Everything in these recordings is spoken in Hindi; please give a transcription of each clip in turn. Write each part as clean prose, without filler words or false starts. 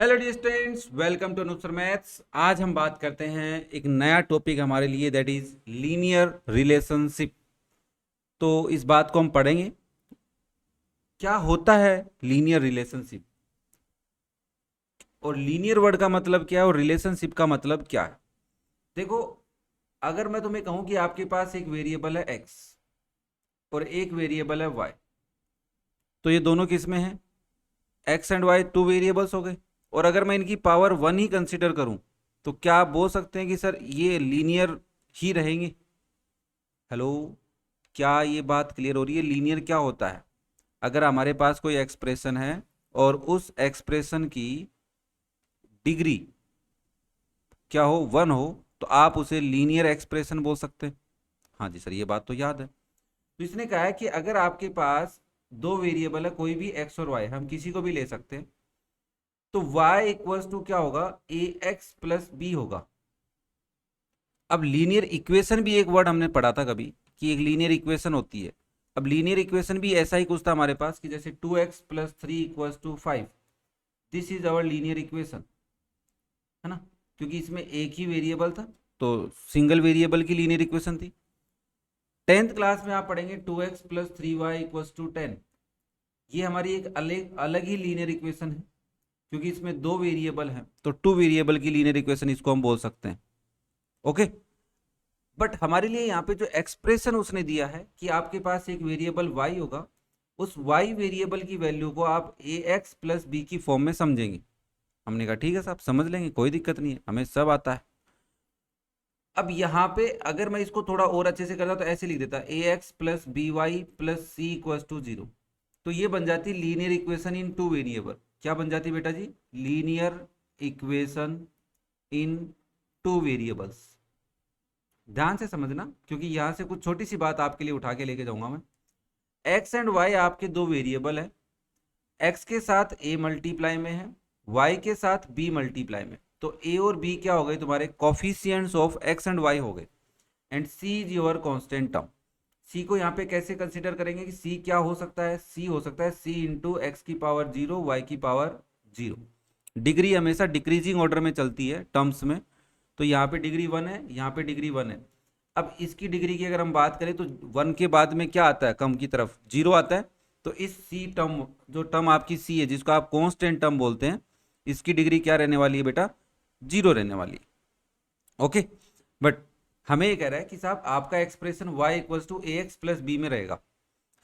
Hello dear students, welcome to अनुसर मैथ्स। आज हम बात करते हैं एक नया टॉपिक हमारे लिए, दैट इज लीनियर रिलेशनशिप। तो इस बात को हम पढ़ेंगे, क्या होता है लीनियर रिलेशनशिप और लीनियर वर्ड का मतलब क्या है और रिलेशनशिप का मतलब क्या है। देखो, अगर मैं तुम्हें कहूं कि आपके पास एक वेरिएबल है एक्स और एक वेरिएबल है वाई, तो ये दोनों किस में है? X and y two variables हो गए। और अगर मैं इनकी पावर वन ही कंसिडर करूं तो क्या आप बोल सकते हैं कि सर ये लीनियर ही रहेंगे? हेलो, क्या ये बात क्लियर हो रही है? लीनियर क्या होता है? अगर हमारे पास कोई एक्सप्रेशन है और उस एक्सप्रेशन की डिग्री क्या हो, वन हो, तो आप उसे लीनियर एक्सप्रेशन बोल सकते हैं। हाँ जी सर, ये बात तो याद है। तो इसने कहा है कि अगर आपके पास दो वेरिएबल है, कोई भी एक्स और वाई, हम किसी को भी ले सकते हैं, तो y इक्वल्स टू क्या होगा? ए एक्स प्लस बी होगा। अब लीनियर इक्वेशन भी एक वर्ड हमने पढ़ा था कभी, कि एक लीनियर इक्वेशन होती है। अब लीनियर इक्वेशन भी ऐसा ही कुछ था हमारे पास, कि जैसे 2x + 3 = 5, this is our linear equation, है ना? क्योंकि इसमें एक ही वेरिएबल था, तो सिंगल वेरिएबल की लीनियर इक्वेशन थी। 10th क्लास में आप पढ़ेंगे 2x + 3y = 10। ये हमारी एक अलग अलग ही लीनियर इक्वेशन है, क्योंकि इसमें दो वेरिएबल हैं, तो टू वेरिएबल की लीनियर इक्वेशन इसको हम बोल सकते हैं। ओके। बट हमारे लिए यहाँ पे जो एक्सप्रेशन उसने दिया है कि आपके पास एक वेरिएबल y होगा, उस y वेरिएबल की वैल्यू को आप ए एक्स प्लस बी की फॉर्म में समझेंगे। हमने कहा ठीक है साहब, समझ लेंगे, कोई दिक्कत नहीं है, हमें सब आता है। अब यहाँ पे अगर मैं इसको थोड़ा और अच्छे से करता तो ऐसे लिख देता, a x plus b y plus c equal to 0। तो ये बन जाती linear equation in two variable. क्या बन जाती बेटा जी? Linear equation in two variables. ध्यान से समझना, क्योंकि यहां से कुछ छोटी सी बात आपके लिए उठा के लेके जाऊंगा मैं। एक्स एंड वाई आपके दो वेरिएबल है। एक्स के साथ ए मल्टीप्लाई में है, वाई के साथ बी मल्टीप्लाई में। तो ए और बी क्या हो गए? तुम्हारे coefficients of X and Y हो गए। And C is your constant term. C को यहाँ पे कैसे कंसीडर करेंगे कि सी क्या हो सकता है? सी हो सकता है सी इंटू एक्स की पावर 0 वाई की पावर 0। डिग्री हमेशा डिक्रीजिंग ऑर्डर में चलती है टर्म्स में। तो यहाँ पे डिग्री 1 है, यहाँ पे डिग्री 1 है। अब इसकी डिग्री की अगर हम बात करें तो 1 के बाद में क्या आता है? कम की तरफ 0 आता है। तो इस सी टर्म, जो टर्म आपकी सी है जिसको आप कांस्टेंट टर्म बोलते हैं, इसकी डिग्री क्या रहने वाली है बेटा? 0 रहने वाली है। ओके। बट हमें ये कह रहा है कि साहब आपका expression y equals to a x plus b में रहेगा,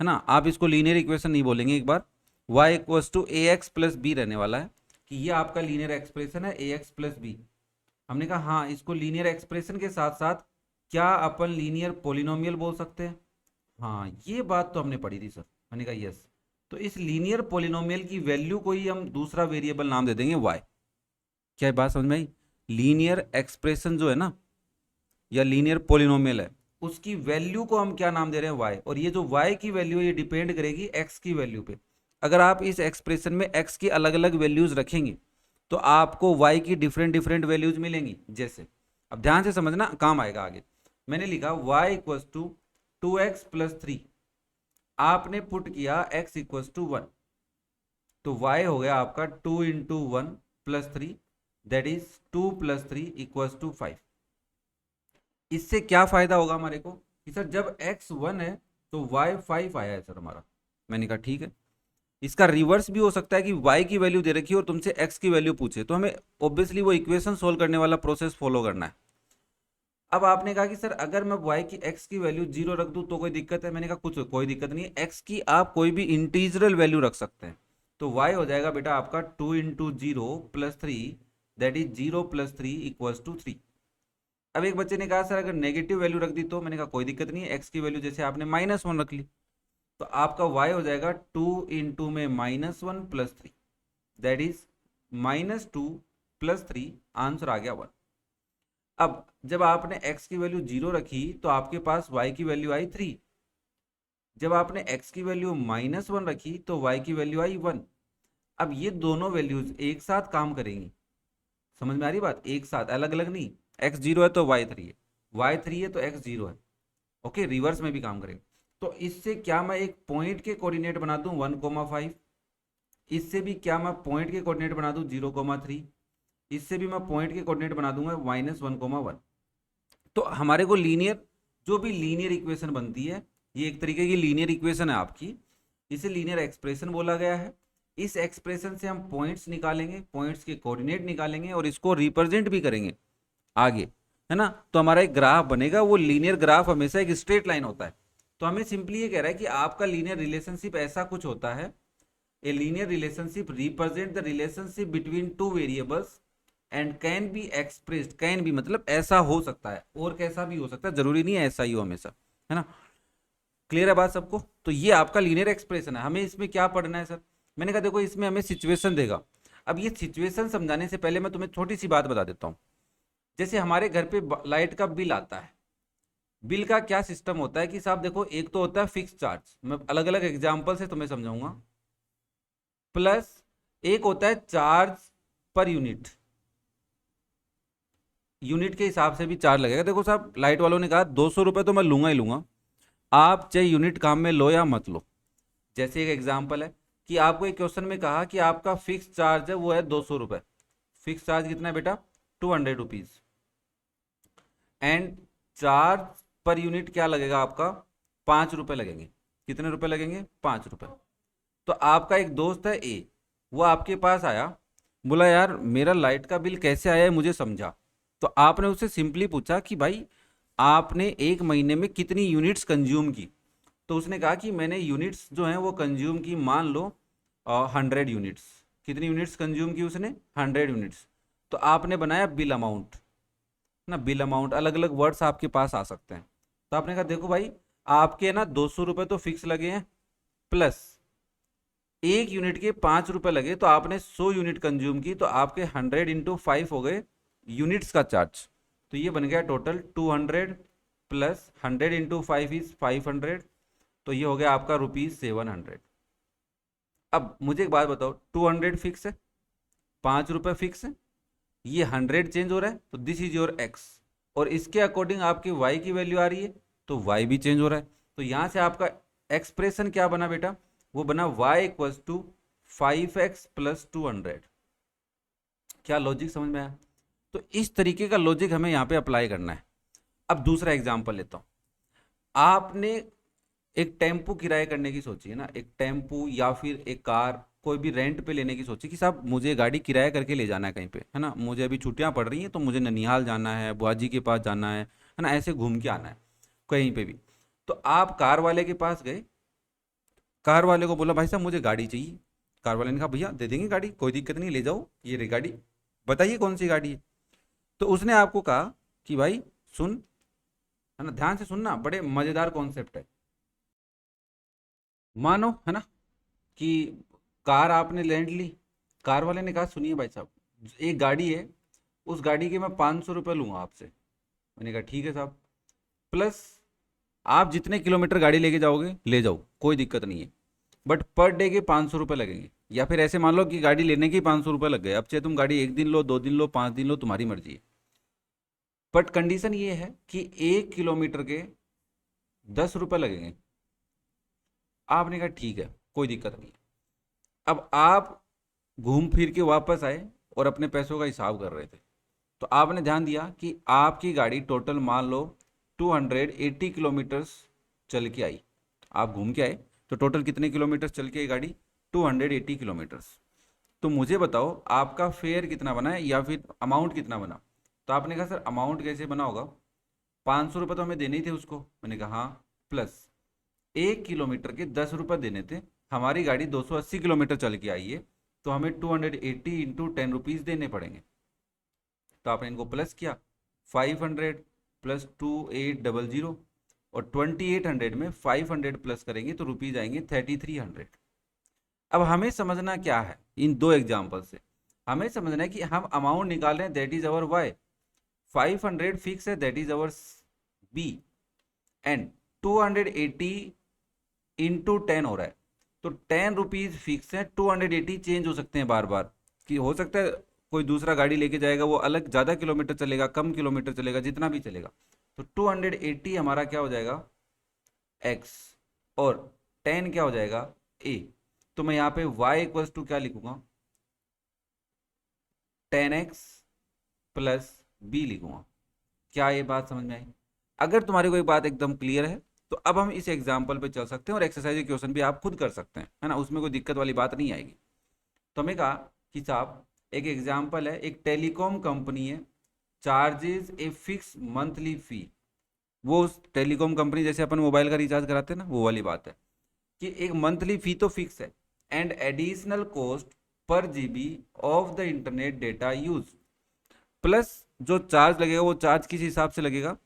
है ना? आप इसको लीनियर इक्वेशन नहीं बोलेंगे, एक बार y equals to a x plus b रहने वाला है, कि ये आपका लीनियर एक्सप्रेशन है ए एक्स प्लस बी। हमने कहा हाँ, इसको लीनियर एक्सप्रेशन के साथ साथ क्या अपन लीनियर पोलिनोमियल बोल सकते हैं? हाँ, ये बात तो हमने पढ़ी थी सर। मैंने कहा यस। तो इस लीनियर पोलिनोमियल की वैल्यू को ही हम दूसरा वेरिएबल नाम दे देंगे y। क्या ये बात समझ में आई? लीनियर एक्सप्रेशन जो है ना, या लीनियर पोलिनोमियल है, उसकी वैल्यू को हम क्या नाम दे रहे हैं? y। और ये जो y की वैल्यू है ये डिपेंड करेगी x की वैल्यू पे। अगर आप इस एक्सप्रेशन में x की अलग अलग वैल्यूज रखेंगे तो आपको y की डिफरेंट डिफरेंट वैल्यूज मिलेंगी। जैसे, अब ध्यान से समझना, काम आएगा आगे। मैंने लिखा y इक्वल्स टू 2x + 3। आपने पुट किया x इक्वल्स टू 1, तो y हो गया आपका 2 × 1 + 3, दैट इज 2 + 3 = 5। इससे क्या फायदा होगा हमारे को कि सर जब x 1 है तो y 5 आया है सर हमारा। मैंने कहा ठीक है। इसका रिवर्स भी हो सकता है कि y की वैल्यू दे रखी है और तुमसे x की वैल्यू पूछे, तो हमें ऑब्वियसली वो इक्वेशन सोल्व करने वाला प्रोसेस फॉलो करना है। अब आपने कहा कि सर अगर मैं y की x की वैल्यू 0 रख दूं तो कोई दिक्कत है? मैंने कहा कुछ कोई दिक्कत नहीं है, x की आप कोई भी इंटीजरल वैल्यू रख सकते हैं। तो y हो जाएगा बेटा आपका 2 × 0 + 3, दैट इज 0 + 3 = 3। अब एक बच्चे ने कहा सर अगर नेगेटिव वैल्यू रख दी तो? मैंने कहा कोई दिक्कत नहीं है, एक्स की वैल्यू जैसे आपने -1 रख ली, तो आपका y हो जाएगा 2 × -1 + 3, दैट इज -2 + 3, आंसर आ गया 1। अब जब आपने x की वैल्यू 0 रखी तो आपके पास y की वैल्यू आई 3। जब आपने x की वैल्यू -1 रखी तो y की वैल्यू आई 1। अब ये दोनों वैल्यूज एक साथ काम करेंगी। समझ में आ रही बात? एक साथ, अलग अलग नहीं। x 0 है तो y 3 है, y 3 है तो x 0 है। ओके, रिवर्स में भी काम करेगा। तो इससे क्या मैं एक पॉइंट के कोऑर्डिनेट बना दूं 1,5? इससे भी क्या मैं पॉइंट के कोऑर्डिनेट बना दूं 0,3, इससे भी मैं पॉइंट के कोऑर्डिनेट बना दूंगा -1,1। तो हमारे को लीनियर, जो भी लीनियर इक्वेशन बनती है, ये एक तरीके की लीनियर इक्वेशन है आपकी, इसे लीनियर एक्सप्रेशन बोला गया है। इस एक्सप्रेशन से हम पॉइंट्स निकालेंगे, पॉइंट्स के कोऑर्डिनेट निकालेंगे और इसको रिप्रेजेंट भी करेंगे आगे, है ना। तो हमारा एक ग्राफ बनेगा, वो लीनियर ग्राफ हमेशा एक स्ट्रेट लाइन होता है। तो हमें सिंपली ये कह रहा है कि आपका लीनियर रिलेशनशिप ऐसा कुछ होता है, a linear relationship represent the relationship between two variables and can be expressed, can भी मतलब ऐसा हो सकता है और कैसा भी हो सकता है, जरूरी नहीं है ऐसा ही हो हमेशा, है ना। क्लियर है बात सबको। तो ये आपका लीनियर एक्सप्रेशन है। हमें इसमें क्या पढ़ना है सर, मैंने कहा देखो इसमें हमें सिचुएशन देगा। अब ये सिचुएशन समझाने से पहले मैं तुम्हें छोटी सी बात बता देता हूँ। जैसे हमारे घर पे लाइट का बिल आता है, बिल का क्या सिस्टम होता है कि साहब देखो, एक तो होता है फिक्स चार्ज, मैं अलग अलग एग्जाम्पल से तुम्हें समझाऊंगा, प्लस एक होता है चार्ज पर यूनिट, यूनिट के हिसाब से भी चार्ज लगेगा। देखो साहब, लाइट वालों ने कहा 200 रुपये तो मैं लूंगा ही लूंगा, आप चाहे यूनिट काम में लो या मत लो। जैसे एक एग्जाम्पल है कि आपको एक क्वेश्चन में कहा कि आपका फिक्स चार्ज है वो है 200 रुपये। फिक्स चार्ज कितना है बेटा, 200 rupees, and charge per unit क्या लगेगा आपका, 5 रुपये लगेंगे। कितने रुपए लगेंगे, 5 रुपये। तो आपका एक दोस्त है ए, वो आपके पास आया, बोला यार मेरा लाइट का बिल कैसे आया है मुझे समझा। तो आपने उससे सिंपली पूछा कि भाई आपने एक महीने में कितनी यूनिट्स कंज्यूम की। तो उसने कहा कि मैंने यूनिट्स जो हैं वो कंज्यूम की, मान लो 100 यूनिट्स। कितनी यूनिट्स कंज्यूम की उसने, 100 यूनिट्स। तो आपने बनाया बिल अमाउंट ना, बिल अमाउंट, अलग अलग वर्ड्स आपके पास आ सकते हैं। तो आपने कहा देखो भाई, आपके ना 200 रुपये तो फिक्स लगे हैं, प्लस एक यूनिट के 5 रुपये लगे, तो आपने 100 यूनिट कंज्यूम की, तो आपके 100 × 5 हो गए यूनिट्स का चार्ज। तो ये बन गया टोटल 200 प्लस 100 × 5 इज 500, तो ये हो गया आपका ₹700। अब मुझे एक बात बताओ, 200 फिक्स है, 5 रुपये फिक्स है, ये 100 चेंज हो रहा है, तो दिस इज योर एक्स, और इसके अकॉर्डिंग आपकी वाई की वैल्यू आ रही है, तो वाई भी चेंज हो रहा है। तो यहां से आपका एक्सप्रेशन क्या बना बेटा, वो बना y = 5x + 200। क्या लॉजिक समझ में आया। तो इस तरीके का लॉजिक हमें यहाँ पे अप्लाई करना है। अब दूसरा एग्जांपल लेता हूँ। आपने एक टेम्पू किराए करने की सोची है ना, एक टेम्पू या फिर एक कार कोई भी रेंट पे लेने की सोची कि साहब मुझे गाड़ी किराया करके ले जाना है कहीं पे, है ना, मुझे अभी छुट्टियां पड़ रही हैं तो मुझे ननिहाल जाना है, बुआ जी के पास जाना है ना, ऐसे घूम के आना है कहीं पे भी। तो आप कार वाले के पास गए, कार वाले को बोला भाई साहब मुझे गाड़ी चाहिए। कार वाले ने कहा भैया दे देंगे गाड़ी, कोई दिक्कत नहीं, ले जाओ ये रही गाड़ी, बताइए कौन सी गाड़ी है। तो उसने आपको कहा कि भाई सुन, है ना, ध्यान से सुनना, बड़े मजेदार कॉन्सेप्ट है। मानो, है ना, कि कार आपने रेंट ली, कार वाले ने कहा सुनिए भाई साहब, एक गाड़ी है, उस गाड़ी के मैं 500 रुपये लूंगा आपसे। मैंने कहा ठीक है साहब, प्लस आप जितने किलोमीटर गाड़ी लेके जाओगे ले जाओ, कोई दिक्कत नहीं है, बट पर डे के 500 रुपये लगेंगे। या फिर ऐसे मान लो कि गाड़ी लेने के ही 500 रुपये लग गए, अब चाहे तुम गाड़ी एक दिन लो, 2 दिन लो, 5 दिन लो, तुम्हारी मर्जी है। बट कंडीशन ये है कि 1 किलोमीटर के 10 रुपये लगेंगे। आपने कहा ठीक है, कोई दिक्कत नहीं है। अब आप घूम फिर के वापस आए और अपने पैसों का हिसाब कर रहे थे, तो आपने ध्यान दिया कि आपकी गाड़ी टोटल मान लो 280 किलोमीटर्स चल के आई। आप घूम के आए तो टोटल कितने किलोमीटर्स चल के आई गाड़ी, 280 किलोमीटर्स। तो मुझे बताओ आपका फेयर कितना बना है या फिर अमाउंट कितना बना। तो आपने कहा सर अमाउंट कैसे बना होगा, 500 रुपये तो हमें देने ही थे उसको। मैंने कहा हाँ, प्लस 1 किलोमीटर के 10 रुपये देने थे, हमारी गाड़ी 280 किलोमीटर चल के आई है, तो हमें 280 × 10 रुपीज़ देने पड़ेंगे। तो आपने इनको प्लस किया, 500 प्लस 2800, और 2800 में 500 प्लस करेंगे तो रुपीज आएंगे 3300। अब हमें समझना क्या है इन दो एग्जाम्पल से, हमें समझना है कि हम अमाउंट निकाल रहे हैं, that is our y, 500 fix है, that is our b, and 280 into 10 हो रहा है, तो 10 रुपीज फिक्स है, 280 चेंज हो सकते हैं बार बार, कि हो सकता है कोई दूसरा गाड़ी लेके जाएगा, वो अलग ज़्यादा किलोमीटर चलेगा, कम किलोमीटर चलेगा, जितना भी चलेगा। तो 280 हमारा क्या हो जाएगा, एक्स, और 10 क्या हो जाएगा, ए। तो मैं यहाँ पे y इक्वल्स टू क्या लिखूंगा, 10x प्लस बी लिखूंगा। क्या ये बात समझ में आई? अगर तुम्हारी कोई बात एकदम क्लियर है तो अब हम इस एग्जाम्पल पे चल सकते हैं और एक्सरसाइज क्वेश्चन भी आप खुद कर सकते हैं, है ना, उसमें कोई दिक्कत वाली बात नहीं आएगी। तो हमें कहा कि साहब एक एग्जाम्पल है, एक टेलीकॉम कंपनी है, charges a fix monthly fee. वो टेलीकॉम कंपनी जैसे अपन मोबाइल का रिचार्ज कराते हैं ना, वो वाली बात है कि एक मंथली फी तो फिक्स है, and additional cost per GB of the internet data use, plus जो चार्ज लगेगा वो चार्ज किस हिसाब से लगेगा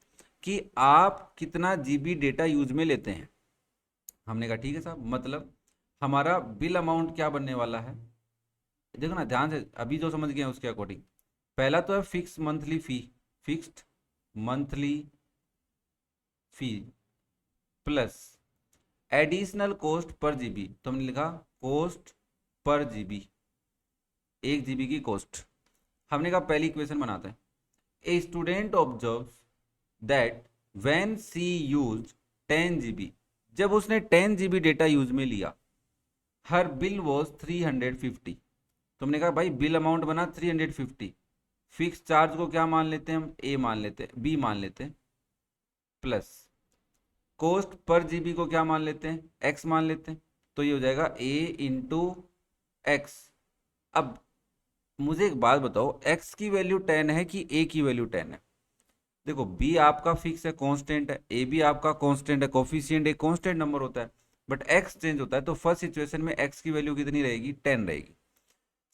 कि आप कितना जीबी डेटा यूज में लेते हैं। हमने कहा ठीक है साहब, मतलब हमारा बिल अमाउंट क्या बनने वाला है, देखो ना ध्यान से, अभी जो समझ गए हैं उसके अकॉर्डिंग। पहला तो है fix monthly fee, fixed monthly फी plus additional cost per GB, तो हमने लिखा कॉस्ट पर जीबी, 1 GB की कॉस्ट। हमने कहा पहली इक्वेशन बनाते हैं, a student observes that when she use 10 GB, जब उसने 10 GB डेटा यूज में लिया, हर बिल वॉज 350। तो हमने कहा भाई बिल अमाउंट बना 350, फिक्स चार्ज को क्या मान लेते हैं हम, ए मान लेते हैं, बी मान लेते हैं, प्लस कॉस्ट पर जीबी को क्या मान लेते हैं, एक्स मान लेते हैं। तो ये हो जाएगा ए इंटू एक्स। अब मुझे एक बात बताओ, एक्स की वैल्यू 10 है कि ए की वैल्यू 10 है? देखो बी आपका फिक्स है, कांस्टेंट है, ए भी आपका कांस्टेंट है, कोफिशिएंट एक कांस्टेंट नंबर होता है, बट एक्स चेंज होता है, तो फर्स्ट सिचुएशन में एक्स की वैल्यू कितनी रहेगी, 10 रहेगी।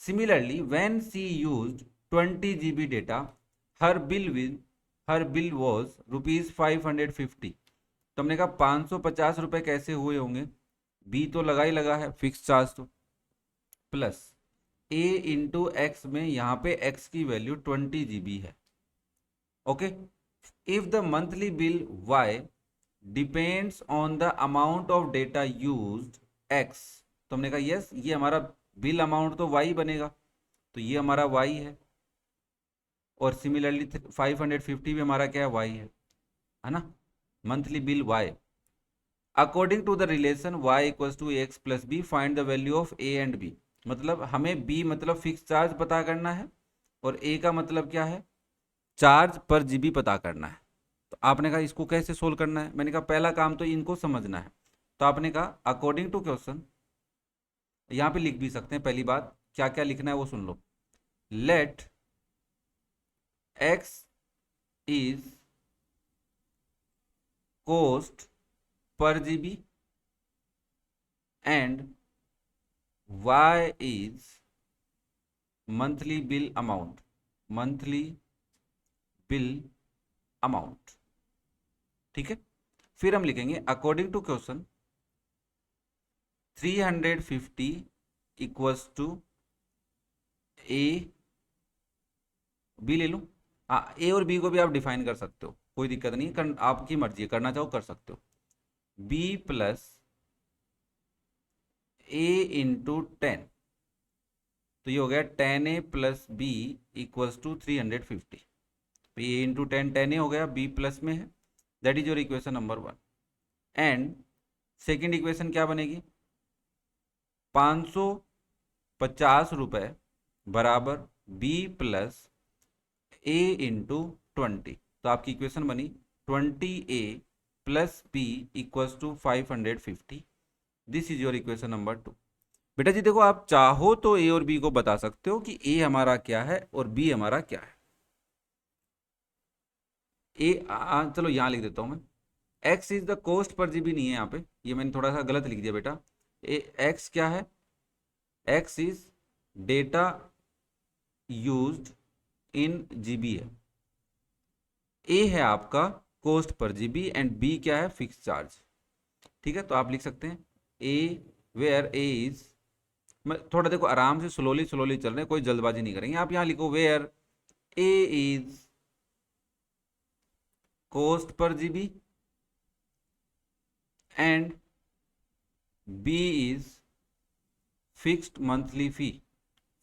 Similarly when she used 20 GB data, her bill was ₹550। तो हमने कहा 550 रुपए कैसे हुए होंगे, बी तो लगा ही लगा है फिक्स चार्ज, तो प्लस ए इंटू एक्स में यहाँ पे एक्स की वैल्यू 20 GB है। Okay, if the monthly bill y depends on the amount of data used x, तो हमने कहा यस ये हमारा बिल अमाउंट तो वाई बनेगा, तो ये हमारा वाई है, और सिमिलरली 550 भी हमारा क्या है, वाई है ना, monthly bill y. According to the relation y equals to x plus b, find the value of a and b. मतलब हमें b मतलब फिक्स चार्ज पता करना है, और a का मतलब क्या है, चार्ज पर जीबी पता करना है। तो आपने कहा इसको कैसे सोल्व करना है, मैंने कहा पहला काम तो इनको समझना है। तो आपने कहा अकॉर्डिंग टू क्वेश्चन, यहाँ पे लिख भी सकते हैं, पहली बात क्या क्या लिखना है वो सुन लो। Let x is cost per GB and y is monthly bill amount, monthly bill amount। ठीक है, फिर हम लिखेंगे according to question 350 equals to a, b ले लूं, हाँ ए और बी को भी आप डिफाइन कर सकते हो, कोई दिक्कत नहीं है, आपकी मर्जी है, करना चाहो कर सकते हो। बी प्लस ए इंटू 10, तो ये हो गया 10a plus b equals to 350। तो ये इंटू 10 हो गया, बी प्लस में है, that is your equation number 1। And second equation क्या बनेगी, 550 रुपए बराबर बी प्लस ए इंटू 20। तो आपकी इक्वेशन बनी 20a plus b equals to 550। This is your equation number 2। बेटा जी देखो, आप चाहो तो ए और बी को बता सकते हो कि ए हमारा क्या है और बी हमारा क्या है। चलो यहां लिख देता हूं मैं, x is the cost per GB नहीं है यहाँ पे, ये मैंने थोड़ा सा गलत लिख दिया बेटा। एक्स क्या है, x is data used in GB है, ए है आपका cost per GB, and B क्या है, फिक्स चार्ज। ठीक है, तो आप लिख सकते हैं ए, वेयर ए इज, मैं थोड़ा देखो आराम से स्लोली स्लोली चल रहे हैं, कोई जल्दबाजी नहीं करेंगे। आप यहां लिखो where a is cost per GB and b is fixed monthly fee,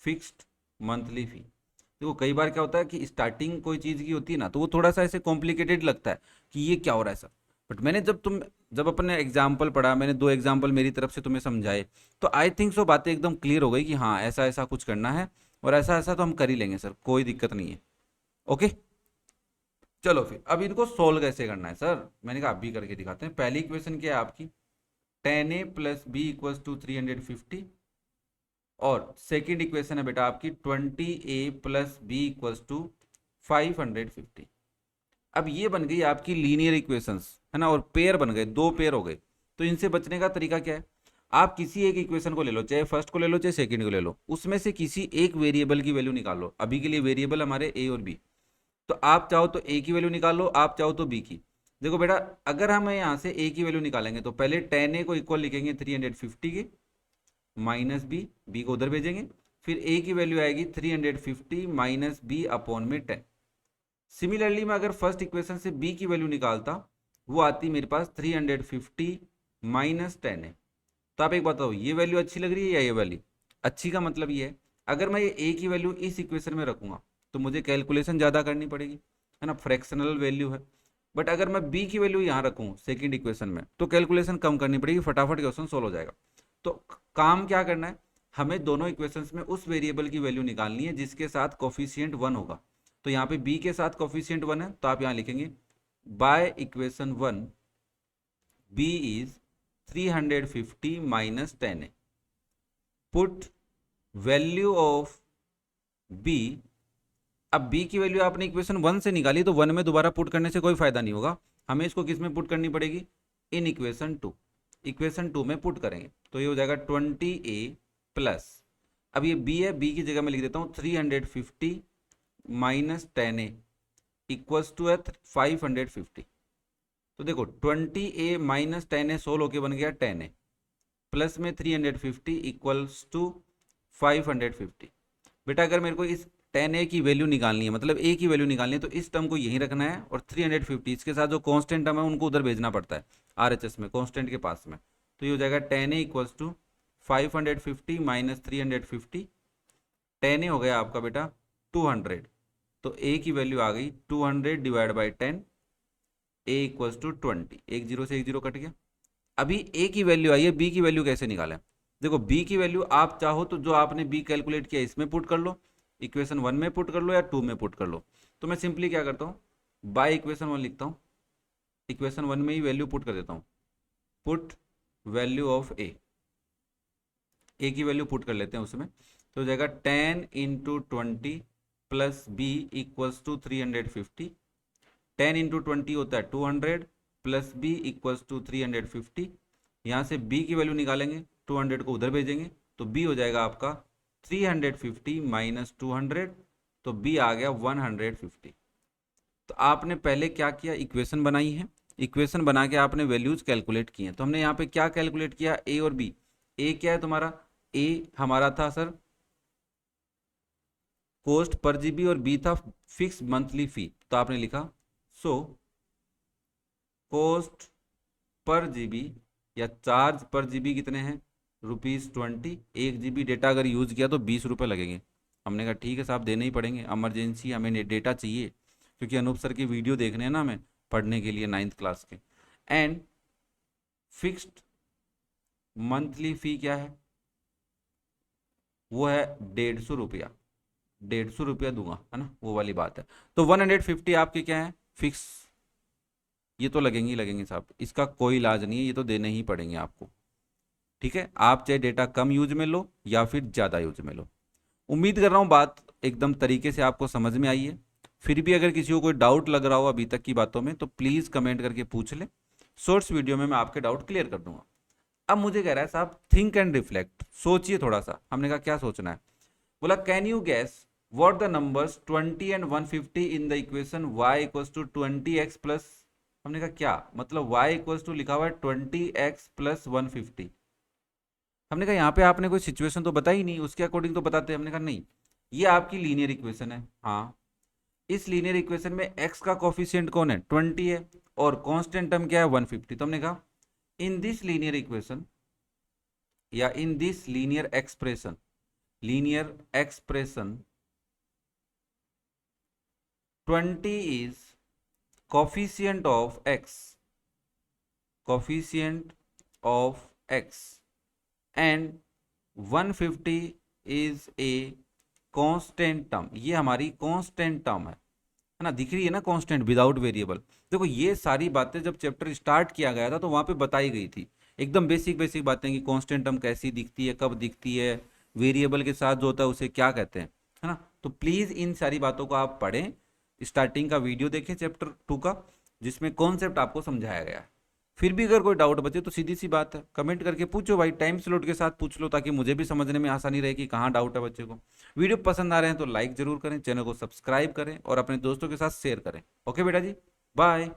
fixed monthly fee. देखो कई बार क्या होता है कि स्टार्टिंग कोई चीज़ की होती है ना, तो वो थोड़ा सा ऐसे कॉम्प्लिकेटेड लगता है कि ये क्या हो रहा है सर, बट मैंने जब जब अपन ने एग्जाम्पल पढ़ा, मैंने 2 एग्जाम्पल मेरी तरफ से तुम्हें समझाए, तो आई थिंक सो बातें एकदम क्लियर हो गई कि हाँ ऐसा ऐसा कुछ करना है और ऐसा ऐसा तो हम कर ही लेंगे सर, कोई दिक्कत नहीं है। ओके, चलो फिर अब इनको सोल्व कैसे करना है सर, मैंने कहा आप भी करके दिखाते हैं। पहली इक्वेशन क्या है आपकी, 10a plus b equals to 350, और सेकेंड इक्वेशन है बेटा आपकी 20a plus b equals to 550। अब ये बन गई आपकी लीनियर इक्वेशंस, है ना, और पेयर बन गए, 2 पेयर हो गए। तो इनसे बचने का तरीका क्या है, आप किसी एक इक्वेशन को ले लो, चाहे फर्स्ट को ले लो चाहे सेकंड को ले लो, उसमें से किसी एक वेरिएबल की वैल्यू निकालो। अभी के लिए वेरिएबल हमारे ए और बी, तो आप चाहो तो ए की वैल्यू निकालो, आप चाहो तो बी की। देखो बेटा, अगर हम यहाँ से ए की वैल्यू निकालेंगे तो पहले 10a को इक्वल लिखेंगे 350 के, माइनस बी को उधर भेजेंगे, फिर ए की वैल्यू आएगी 350 माइनस बी अपॉन में 10। सिमिलरली मैं अगर फर्स्ट इक्वेशन से बी की वैल्यू निकालता, वो आती मेरे पास 350 माइनस 10 है। तो आप एक बताओ, ये वैल्यू अच्छी लग रही है या ये वैल्यू अच्छी? का मतलब ये है, अगर मैं ये ए की वैल्यू इस इक्वेशन में रखूंगा तो मुझे कैलकुलेशन ज़्यादा करनी पड़ेगी, है ना, फ्रैक्शनल वैल्यू है। बट अगर मैं बी की वैल्यू यहाँ रखूँ सेकेंड इक्वेशन में, तो कैलकुलेशन कम करनी पड़ेगी, फटाफट क्वेश्चन सोल्व हो जाएगा। तो काम क्या करना है, हमें दोनों इक्वेशंस में उस वेरिएबल की वैल्यू निकालनी है जिसके साथ कोफिशिएंट 1 होगा। तो यहाँ पे b के साथ कोफिशिएंट 1 है, तो आप यहाँ लिखेंगे by equation 1 b is 350 minus 10 है। पुट वैल्यू ऑफ b, अब b की वैल्यू आपने इक्वेशन 1 से निकाली, तो 1 में दोबारा पुट करने से कोई फायदा नहीं होगा, हमें इसको किस में पुट करनी पड़ेगी, इन इक्वेशन 2। इक्वेशन 2 में पुट करेंगे तो ये हो जाएगा 20a प्लस, अब ये b है, b की जगह मैं लिख देता हूँ 350 माइनस 10a इक्वल्स टू 550। तो देखो 20a माइनस 10a सोल्व होके बन गया 10a, प्लस में 350 इक्वल्स टू 550। बेटा अगर मेरे को इस 10a की वैल्यू निकालनी है, मतलब a की वैल्यू निकालनी है, तो इस टर्म को यहीं रखना है और 350 इसके साथ जो कांस्टेंट टर्म है उनको उधर भेजना पड़ता है RHS में, कांस्टेंट के पास में। तो ये हो जाएगा 10a equals to 550 minus 350, 10a हो गया आपका बेटा 200। तो a की वैल्यू आ गई 200 divide by 10, a equals to 20, एक जीरो से एक जीरो कट गया। अभी a की वैल्यू आई है, b की वैल्यू कैसे निकालें? देखो b की वैल्यू आप चाहो तो जो आपने b कैलकुलेट किया इसमें पुट कर लो, इक्वेशन 1 में पुट कर लो या 2 में पुट कर लो। तो मैं सिंपली क्या करता हूँ, बाय इक्वेशन 1 लिखता हूँ, इक्वेशन 1 में ही वैल्यू पुट कर देता हूँ, पुट वैल्यू ऑफ a की वैल्यू पुट कर लेते हैं उसमें। तो हो जाएगा 10 into 20 plus b equals to 350, 10 into 20 होता है 200 प्लस b इक्वल्स टू 350। यहाँ से b की वैल्यू निकालेंगे, 200 को उधर भेजेंगे, तो b हो जाएगा आपका 350 माइनस 200, तो b आ गया 150। तो आपने पहले क्या किया, इक्वेशन बनाई है, इक्वेशन बना के आपने वैल्यूज कैलकुलेट की हैं। तो हमने यहाँ पे क्या कैलकुलेट किया, a और b। a क्या है तुम्हारा, a हमारा था सर कॉस्ट पर जीबी और b था फिक्स मंथली फी। तो आपने लिखा सो कॉस्ट पर जीबी या चार्ज पर जीबी कितने हैं, ₹20। 1 GB डेटा अगर यूज़ किया तो 20 रुपये लगेंगे। हमने कहा ठीक है साहब, देने ही पड़ेंगे, इमरजेंसी हमें डेटा चाहिए, क्योंकि अनूप सर की वीडियो देखने हैं ना हमें पढ़ने के लिए 9th क्लास के। एंड फिक्स्ड मंथली फ़ी क्या है, वो है 150 रुपया, 150 रुपया दूंगा, है ना, वो वाली बात है। तो 150 आपके क्या है फिक्स, ये तो लगेंगे ही लगेंगे साहब, इसका कोई इलाज नहीं है, ये तो देने ही पड़ेंगे आपको। ठीक है, आप चाहे डेटा कम यूज में लो या फिर ज़्यादा यूज में लो। उम्मीद कर रहा हूँ बात एकदम तरीके से आपको समझ में आई है। फिर भी अगर किसी को कोई डाउट लग रहा हो अभी तक की बातों में, तो प्लीज़ कमेंट करके पूछ ले, शॉर्ट्स वीडियो में मैं आपके डाउट क्लियर कर दूंगा। अब मुझे कह रहा है साहब थिंक एंड रिफ्लेक्ट, सोचिए थोड़ा सा। हमने कहा क्या सोचना है, बोला can you guess what the numbers 20 and 150 in the equation y equals to 20x plus. हमने कहा क्या मतलब, y इक्वल्स टू लिखा हुआ है 20x प्लस 150। हमने कहा यहाँ पे आपने कोई सिचुएशन तो बताई नहीं, उसके अकॉर्डिंग तो बताते। हमने कहा नहीं, ये आपकी लीनियर इक्वेशन है। हाँ, इस लीनियर इक्वेशन में x का कोफिशिएंट कौन है, 20 है, और कांस्टेंट टर्म क्या है 150। तो हमने कहा इन दिस लीनियर इक्वेशन या in this linear expression, linear expression 20 is coefficient of x coefficient of X and 150 is a constant term. ये हमारी कांस्टेंट टर्म है ना, दिख रही है ना, कांस्टेंट विदाउट वेरिएबल। देखो ये सारी बातें जब चैप्टर स्टार्ट किया गया था तो वहां पे बताई गई थी, एकदम बेसिक बेसिक बातें कि कांस्टेंट टर्म कैसी दिखती है, कब दिखती है, वेरिएबल के साथ जो होता है उसे क्या कहते हैं, है ना। तो प्लीज इन सारी बातों को आप पढ़ें, स्टार्टिंग का वीडियो देखें चैप्टर 2 का, जिसमें कॉन्सेप्ट आपको समझाया गया है। फिर भी अगर कोई डाउट बचे तो सीधी सी बात है, कमेंट करके पूछो भाई, टाइम स्लॉट के साथ पूछ लो, ताकि मुझे भी समझने में आसानी रहे कि कहाँ डाउट है बच्चे को। वीडियो पसंद आ रहे हैं तो लाइक जरूर करें, चैनल को सब्सक्राइब करें और अपने दोस्तों के साथ शेयर करें। ओके बेटा जी, बाय।